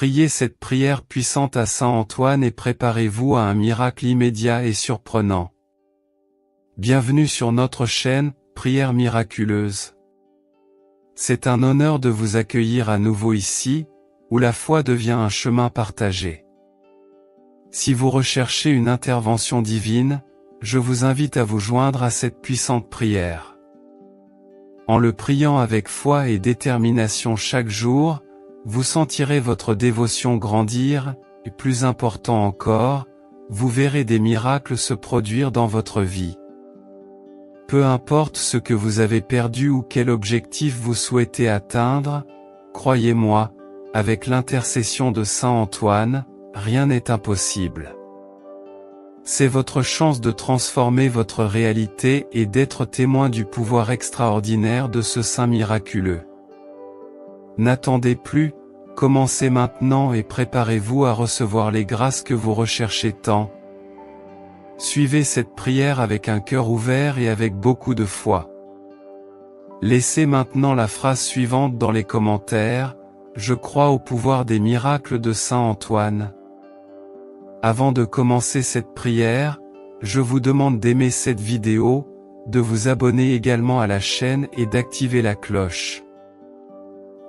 Priez cette prière puissante à Saint Antoine et préparez-vous à un miracle immédiat et surprenant. Bienvenue sur notre chaîne, Prières miraculeuses. C'est un honneur de vous accueillir à nouveau ici, où la foi devient un chemin partagé. Si vous recherchez une intervention divine, je vous invite à vous joindre à cette puissante prière. En le priant avec foi et détermination chaque jour, vous sentirez votre dévotion grandir, et plus important encore, vous verrez des miracles se produire dans votre vie. Peu importe ce que vous avez perdu ou quel objectif vous souhaitez atteindre, croyez-moi, avec l'intercession de Saint Antoine, rien n'est impossible. C'est votre chance de transformer votre réalité et d'être témoin du pouvoir extraordinaire de ce saint miraculeux. N'attendez plus, commencez maintenant et préparez-vous à recevoir les grâces que vous recherchez tant. Suivez cette prière avec un cœur ouvert et avec beaucoup de foi. Laissez maintenant la phrase suivante dans les commentaires: je crois au pouvoir des miracles de Saint Antoine. Avant de commencer cette prière, je vous demande d'aimer cette vidéo, de vous abonner également à la chaîne et d'activer la cloche.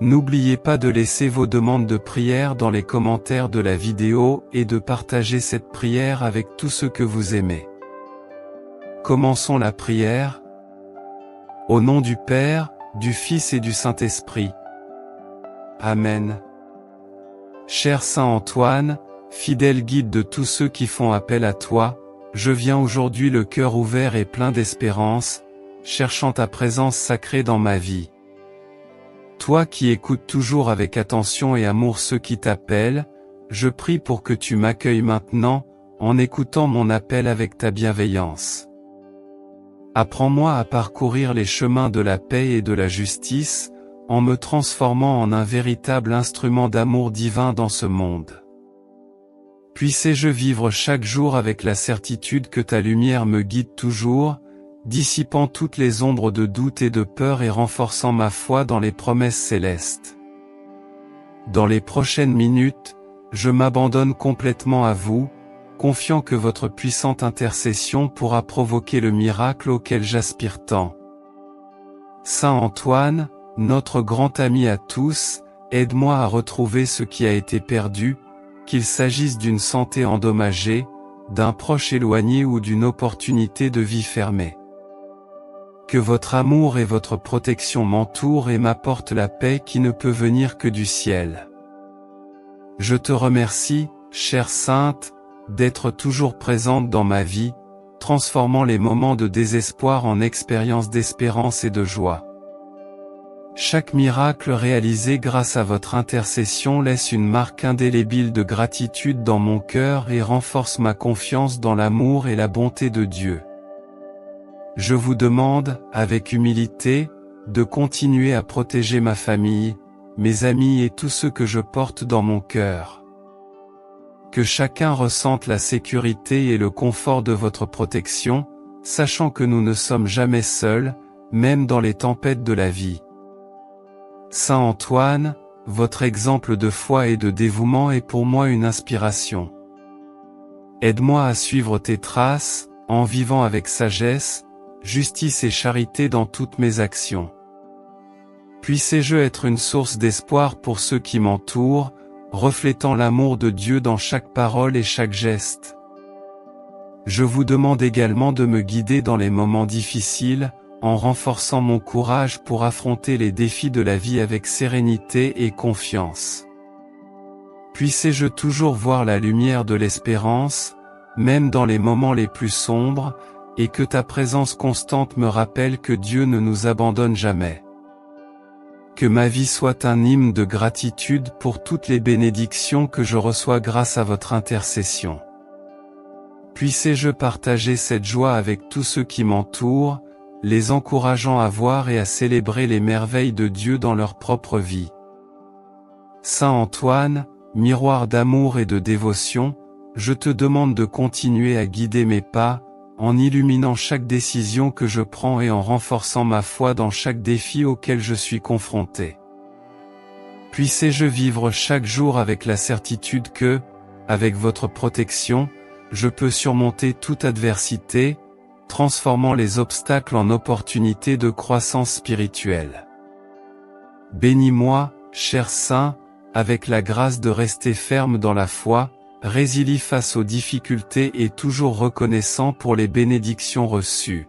N'oubliez pas de laisser vos demandes de prière dans les commentaires de la vidéo et de partager cette prière avec tous ceux que vous aimez. Commençons la prière. Au nom du Père, du Fils et du Saint-Esprit. Amen. Cher Saint Antoine, fidèle guide de tous ceux qui font appel à toi, je viens aujourd'hui le cœur ouvert et plein d'espérance, cherchant ta présence sacrée dans ma vie. Toi qui écoutes toujours avec attention et amour ceux qui t'appellent, je prie pour que tu m'accueilles maintenant, en écoutant mon appel avec ta bienveillance. Apprends-moi à parcourir les chemins de la paix et de la justice, en me transformant en un véritable instrument d'amour divin dans ce monde. Puissé-je vivre chaque jour avec la certitude que ta lumière me guide toujours, dissipant toutes les ombres de doute et de peur et renforçant ma foi dans les promesses célestes. Dans les prochaines minutes, je m'abandonne complètement à vous, confiant que votre puissante intercession pourra provoquer le miracle auquel j'aspire tant. Saint Antoine, notre grand ami à tous, aide-moi à retrouver ce qui a été perdu, qu'il s'agisse d'une santé endommagée, d'un proche éloigné ou d'une opportunité de vie fermée. Que votre amour et votre protection m'entourent et m'apportent la paix qui ne peut venir que du ciel. Je te remercie, chère Sainte, d'être toujours présente dans ma vie, transformant les moments de désespoir en expériences d'espérance et de joie. Chaque miracle réalisé grâce à votre intercession laisse une marque indélébile de gratitude dans mon cœur et renforce ma confiance dans l'amour et la bonté de Dieu. Je vous demande, avec humilité, de continuer à protéger ma famille, mes amis et tous ceux que je porte dans mon cœur. Que chacun ressente la sécurité et le confort de votre protection, sachant que nous ne sommes jamais seuls, même dans les tempêtes de la vie. Saint Antoine, votre exemple de foi et de dévouement est pour moi une inspiration. Aide-moi à suivre tes traces, en vivant avec sagesse, justice et charité dans toutes mes actions. Puissé-je être une source d'espoir pour ceux qui m'entourent, reflétant l'amour de Dieu dans chaque parole et chaque geste. Je vous demande également de me guider dans les moments difficiles, en renforçant mon courage pour affronter les défis de la vie avec sérénité et confiance. Puissé-je toujours voir la lumière de l'espérance, même dans les moments les plus sombres, et que ta présence constante me rappelle que Dieu ne nous abandonne jamais. Que ma vie soit un hymne de gratitude pour toutes les bénédictions que je reçois grâce à votre intercession. Puissé-je partager cette joie avec tous ceux qui m'entourent, les encourageant à voir et à célébrer les merveilles de Dieu dans leur propre vie. Saint Antoine, miroir d'amour et de dévotion, je te demande de continuer à guider mes pas, en illuminant chaque décision que je prends et en renforçant ma foi dans chaque défi auquel je suis confronté. Puissé-je vivre chaque jour avec la certitude que, avec votre protection, je peux surmonter toute adversité, transformant les obstacles en opportunités de croissance spirituelle. Bénis-moi, cher Saint, avec la grâce de rester ferme dans la foi, résilient face aux difficultés et toujours reconnaissant pour les bénédictions reçues.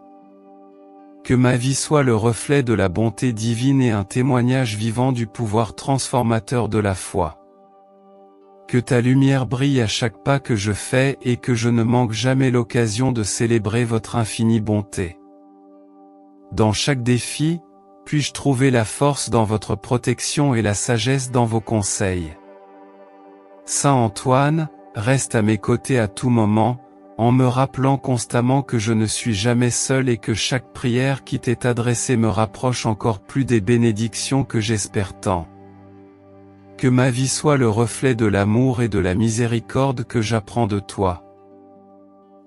Que ma vie soit le reflet de la bonté divine et un témoignage vivant du pouvoir transformateur de la foi. Que ta lumière brille à chaque pas que je fais et que je ne manque jamais l'occasion de célébrer votre infinie bonté. Dans chaque défi, puis-je trouver la force dans votre protection et la sagesse dans vos conseils. Saint Antoine, reste à mes côtés à tout moment, en me rappelant constamment que je ne suis jamais seul et que chaque prière qui t'est adressée me rapproche encore plus des bénédictions que j'espère tant. Que ma vie soit le reflet de l'amour et de la miséricorde que j'apprends de toi.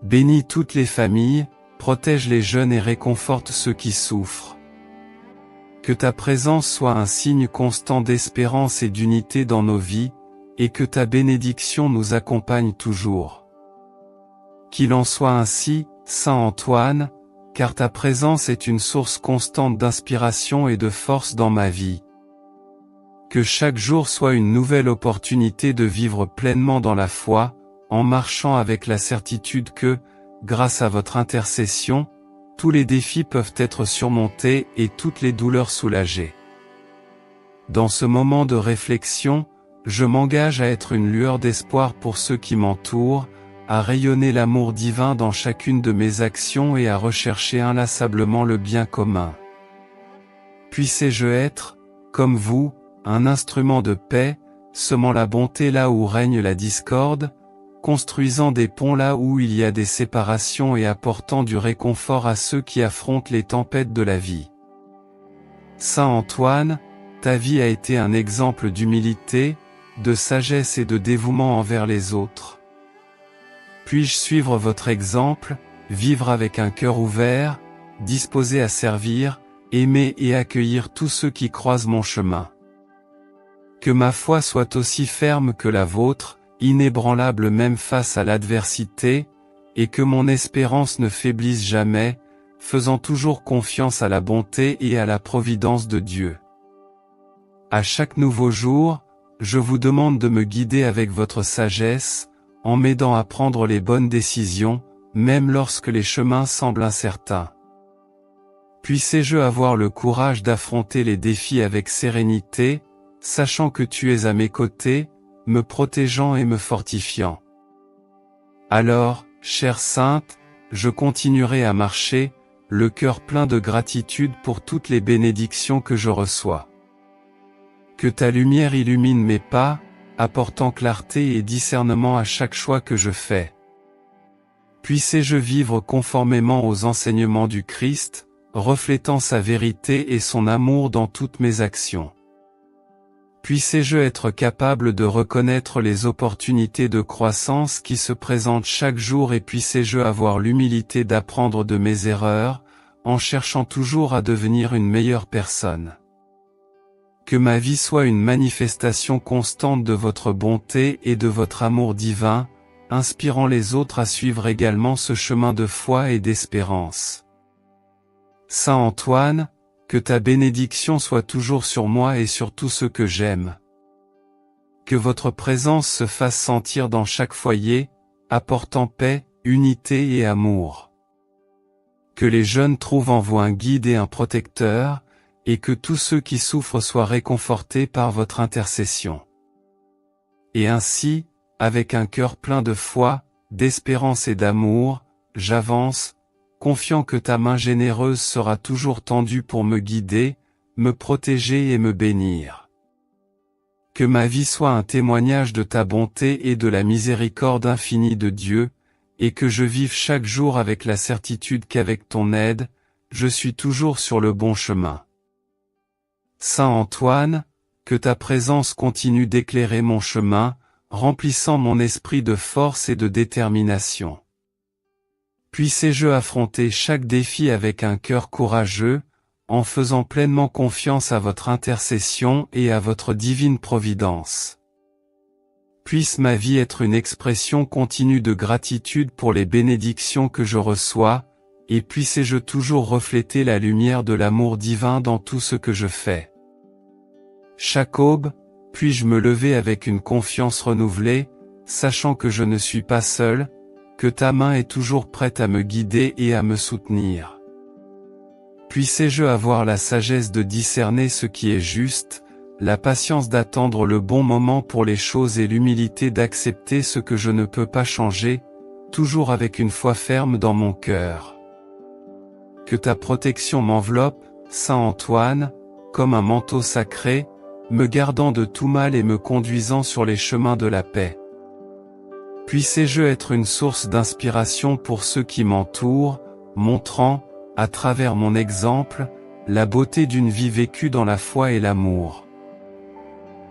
Bénis toutes les familles, protège les jeunes et réconforte ceux qui souffrent. Que ta présence soit un signe constant d'espérance et d'unité dans nos vies, et que ta bénédiction nous accompagne toujours. Qu'il en soit ainsi, Saint Antoine, car ta présence est une source constante d'inspiration et de force dans ma vie. Que chaque jour soit une nouvelle opportunité de vivre pleinement dans la foi, en marchant avec la certitude que, grâce à votre intercession, tous les défis peuvent être surmontés et toutes les douleurs soulagées. Dans ce moment de réflexion, je m'engage à être une lueur d'espoir pour ceux qui m'entourent, à rayonner l'amour divin dans chacune de mes actions et à rechercher inlassablement le bien commun. Puissé-je être, comme vous, un instrument de paix, semant la bonté là où règne la discorde, construisant des ponts là où il y a des séparations et apportant du réconfort à ceux qui affrontent les tempêtes de la vie. Saint Antoine, ta vie a été un exemple d'humilité, de sagesse et de dévouement envers les autres. Puis-je suivre votre exemple, vivre avec un cœur ouvert, disposé à servir, aimer et accueillir tous ceux qui croisent mon chemin. Que ma foi soit aussi ferme que la vôtre, inébranlable même face à l'adversité, et que mon espérance ne faiblisse jamais, faisant toujours confiance à la bonté et à la providence de Dieu. À chaque nouveau jour, je vous demande de me guider avec votre sagesse, en m'aidant à prendre les bonnes décisions, même lorsque les chemins semblent incertains. Puissé-je avoir le courage d'affronter les défis avec sérénité, sachant que tu es à mes côtés, me protégeant et me fortifiant. Alors, chère Sainte, je continuerai à marcher, le cœur plein de gratitude pour toutes les bénédictions que je reçois. Que ta lumière illumine mes pas, apportant clarté et discernement à chaque choix que je fais. Puissé-je vivre conformément aux enseignements du Christ, reflétant sa vérité et son amour dans toutes mes actions. Puissé-je être capable de reconnaître les opportunités de croissance qui se présentent chaque jour et puissé-je avoir l'humilité d'apprendre de mes erreurs, en cherchant toujours à devenir une meilleure personne. Que ma vie soit une manifestation constante de votre bonté et de votre amour divin, inspirant les autres à suivre également ce chemin de foi et d'espérance. Saint Antoine, que ta bénédiction soit toujours sur moi et sur tous ceux que j'aime. Que votre présence se fasse sentir dans chaque foyer, apportant paix, unité et amour. Que les jeunes trouvent en vous un guide et un protecteur, et que tous ceux qui souffrent soient réconfortés par votre intercession. Et ainsi, avec un cœur plein de foi, d'espérance et d'amour, j'avance, confiant que ta main généreuse sera toujours tendue pour me guider, me protéger et me bénir. Que ma vie soit un témoignage de ta bonté et de la miséricorde infinie de Dieu, et que je vive chaque jour avec la certitude qu'avec ton aide, je suis toujours sur le bon chemin. Saint Antoine, que ta présence continue d'éclairer mon chemin, remplissant mon esprit de force et de détermination. Puissé-je affronter chaque défi avec un cœur courageux, en faisant pleinement confiance à votre intercession et à votre divine providence. Puisse ma vie être une expression continue de gratitude pour les bénédictions que je reçois, et puisse-je toujours refléter la lumière de l'amour divin dans tout ce que je fais. Chaque aube, puis-je me lever avec une confiance renouvelée, sachant que je ne suis pas seul, que ta main est toujours prête à me guider et à me soutenir. Puisse-je avoir la sagesse de discerner ce qui est juste, la patience d'attendre le bon moment pour les choses et l'humilité d'accepter ce que je ne peux pas changer, toujours avec une foi ferme dans mon cœur. Que ta protection m'enveloppe, Saint Antoine, comme un manteau sacré, me gardant de tout mal et me conduisant sur les chemins de la paix. Puisse-je être une source d'inspiration pour ceux qui m'entourent, montrant, à travers mon exemple, la beauté d'une vie vécue dans la foi et l'amour.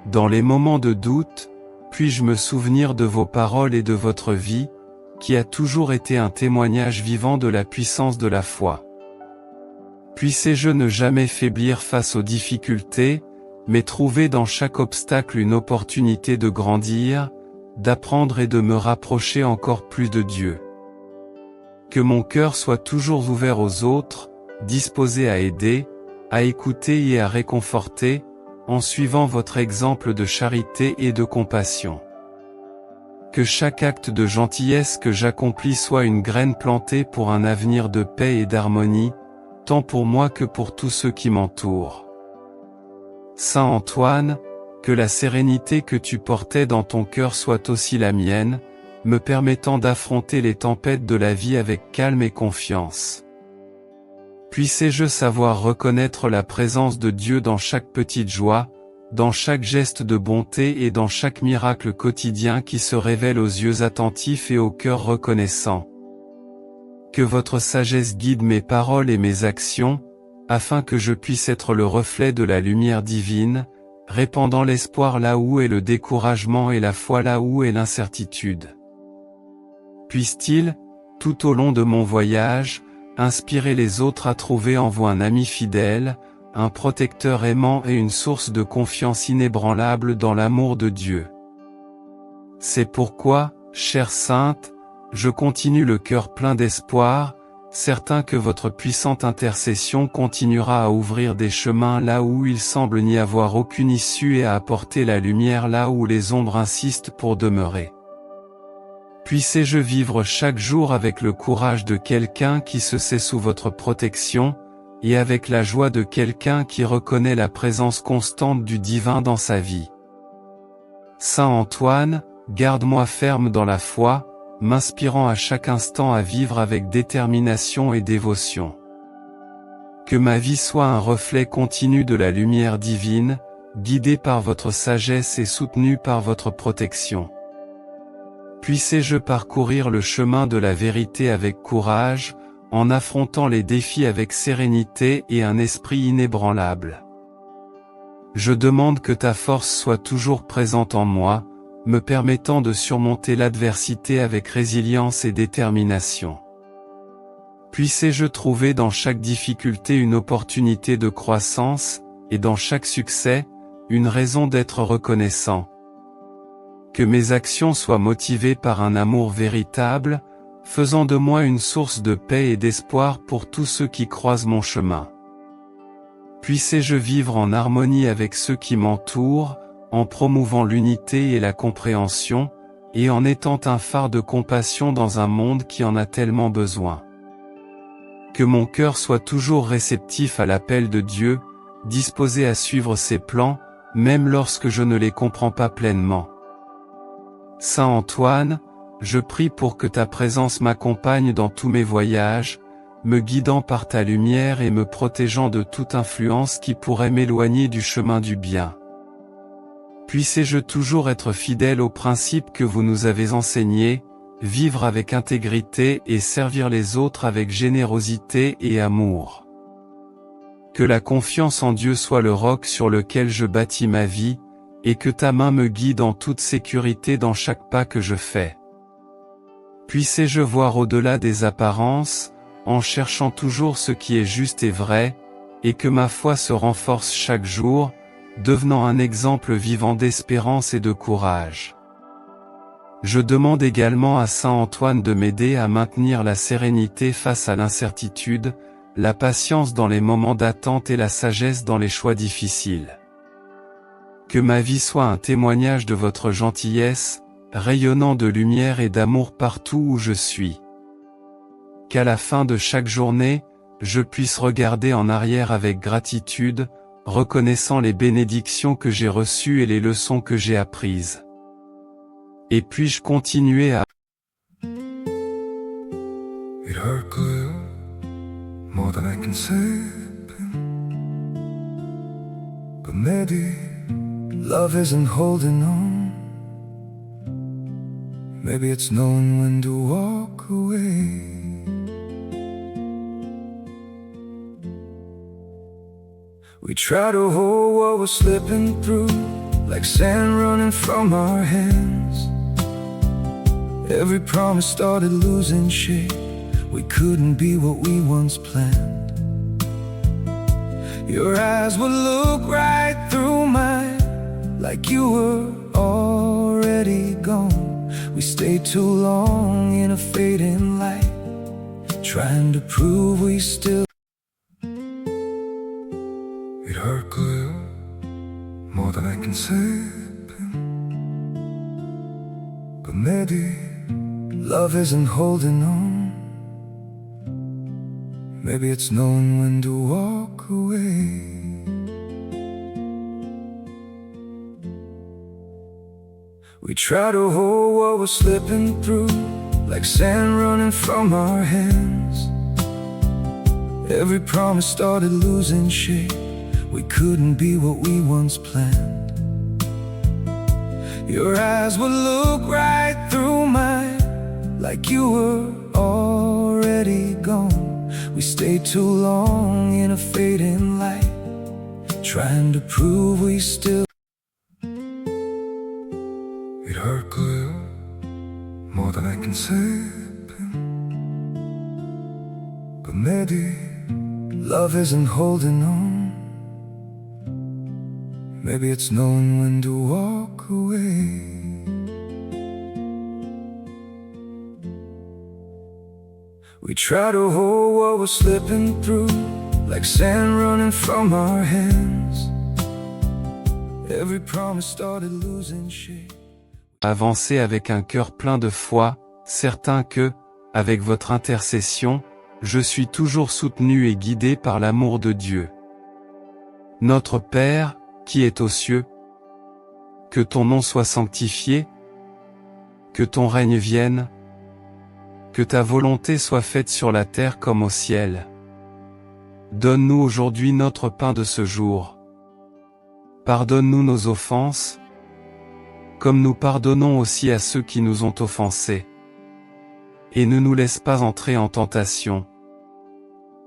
Dans les moments de doute, puis-je me souvenir de vos paroles et de votre vie, qui a toujours été un témoignage vivant de la puissance de la foi. Puisse-je ne jamais faiblir face aux difficultés, mais trouver dans chaque obstacle une opportunité de grandir, d'apprendre et de me rapprocher encore plus de Dieu. Que mon cœur soit toujours ouvert aux autres, disposé à aider, à écouter et à réconforter, en suivant votre exemple de charité et de compassion. Que chaque acte de gentillesse que j'accomplis soit une graine plantée pour un avenir de paix et d'harmonie, tant pour moi que pour tous ceux qui m'entourent. Saint Antoine, que la sérénité que tu portais dans ton cœur soit aussi la mienne, me permettant d'affronter les tempêtes de la vie avec calme et confiance. Puisse-je savoir reconnaître la présence de Dieu dans chaque petite joie, dans chaque geste de bonté et dans chaque miracle quotidien qui se révèle aux yeux attentifs et au cœur reconnaissant. Que votre sagesse guide mes paroles et mes actions, afin que je puisse être le reflet de la lumière divine, répandant l'espoir là où est le découragement et la foi là où est l'incertitude. Puisse-t-il, tout au long de mon voyage, inspirer les autres à trouver en vous un ami fidèle, un protecteur aimant et une source de confiance inébranlable dans l'amour de Dieu. C'est pourquoi, chère Sainte, je continue le cœur plein d'espoir, certain que votre puissante intercession continuera à ouvrir des chemins là où il semble n'y avoir aucune issue et à apporter la lumière là où les ombres insistent pour demeurer. Puisse-je vivre chaque jour avec le courage de quelqu'un qui se sait sous votre protection, et avec la joie de quelqu'un qui reconnaît la présence constante du divin dans sa vie. Saint Antoine, garde-moi ferme dans la foi, m'inspirant à chaque instant à vivre avec détermination et dévotion. Que ma vie soit un reflet continu de la lumière divine, guidée par votre sagesse et soutenue par votre protection. Puisse-je parcourir le chemin de la vérité avec courage, en affrontant les défis avec sérénité et un esprit inébranlable. Je demande que ta force soit toujours présente en moi, me permettant de surmonter l'adversité avec résilience et détermination. Puisse-je trouver dans chaque difficulté une opportunité de croissance, et dans chaque succès, une raison d'être reconnaissant. Que mes actions soient motivées par un amour véritable, faisant de moi une source de paix et d'espoir pour tous ceux qui croisent mon chemin. Puisse-je vivre en harmonie avec ceux qui m'entourent, en promouvant l'unité et la compréhension, et en étant un phare de compassion dans un monde qui en a tellement besoin. Que mon cœur soit toujours réceptif à l'appel de Dieu, disposé à suivre ses plans, même lorsque je ne les comprends pas pleinement. Saint Antoine, je prie pour que ta présence m'accompagne dans tous mes voyages, me guidant par ta lumière et me protégeant de toute influence qui pourrait m'éloigner du chemin du bien. Puisse-je toujours être fidèle aux principes que vous nous avez enseignés, vivre avec intégrité et servir les autres avec générosité et amour. Que la confiance en Dieu soit le roc sur lequel je bâtis ma vie, et que ta main me guide en toute sécurité dans chaque pas que je fais. Puisse-je voir au-delà des apparences, en cherchant toujours ce qui est juste et vrai, et que ma foi se renforce chaque jour, devenant un exemple vivant d'espérance et de courage. Je demande également à Saint Antoine de m'aider à maintenir la sérénité face à l'incertitude, la patience dans les moments d'attente et la sagesse dans les choix difficiles. Que ma vie soit un témoignage de votre gentillesse, rayonnant de lumière et d'amour partout où je suis. Qu'à la fin de chaque journée, je puisse regarder en arrière avec gratitude, reconnaissant les bénédictions que j'ai reçues et les leçons que j'ai apprises. Et puis-je continuer à It hurt good, more than I can say, but maybe love isn't holding on. Maybe it's knowing when to walk away. We try to hold what we're slipping through, like sand running from our hands. Every promise started losing shape. We couldn't be what we once planned. Your eyes would look right through mine, like you were already gone. We stayed too long in a fading light, trying to prove we still. It hurt good, more than I can say, but maybe love isn't holding on. Maybe it's knowing when to walk away. We try to hold what we're slipping through, like sand running from our hands. Every promise started losing shape. We couldn't be what we once planned. Your eyes would look right through mine, like you were already gone. We stayed too long in a fading light, trying to prove we still. It hurt good, more than I can say, but maybe love isn't holding on. Maybe it's knowing when to walk away. We try to hold what we're slipping through, like sand running from our hands. Every promise started losing shape. Avancer avec un cœur plein de foi, certain que, avec votre intercession, je suis toujours soutenu et guidé par l'amour de Dieu. Notre Père, qui est aux cieux, que ton nom soit sanctifié, que ton règne vienne, que ta volonté soit faite sur la terre comme au ciel. Donne-nous aujourd'hui notre pain de ce jour. Pardonne-nous nos offenses, comme nous pardonnons aussi à ceux qui nous ont offensés. Et ne nous laisse pas entrer en tentation,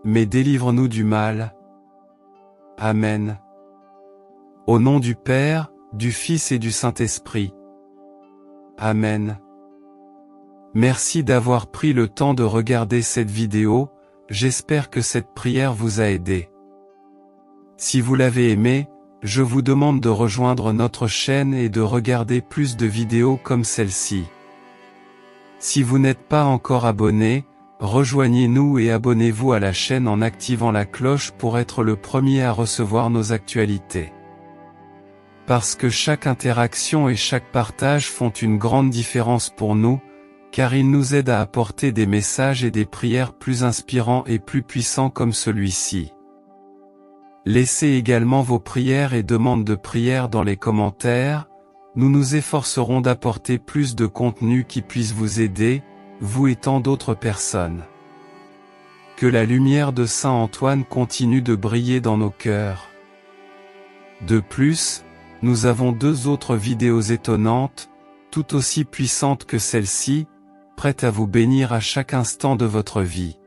mais délivre-nous du mal. Amen. Au nom du Père, du Fils et du Saint-Esprit. Amen. Merci d'avoir pris le temps de regarder cette vidéo, j'espère que cette prière vous a aidé. Si vous l'avez aimé, je vous demande de rejoindre notre chaîne et de regarder plus de vidéos comme celle-ci. Si vous n'êtes pas encore abonné, rejoignez-nous et abonnez-vous à la chaîne en activant la cloche pour être le premier à recevoir nos actualités. Parce que chaque interaction et chaque partage font une grande différence pour nous, car ils nous aident à apporter des messages et des prières plus inspirants et plus puissants comme celui-ci. Laissez également vos prières et demandes de prière dans les commentaires, nous nous efforcerons d'apporter plus de contenu qui puisse vous aider, vous et tant d'autres personnes. Que la lumière de Saint Antoine continue de briller dans nos cœurs. De plus, nous avons 2 autres vidéos étonnantes, tout aussi puissantes que celle-ci, prêtes à vous bénir à chaque instant de votre vie.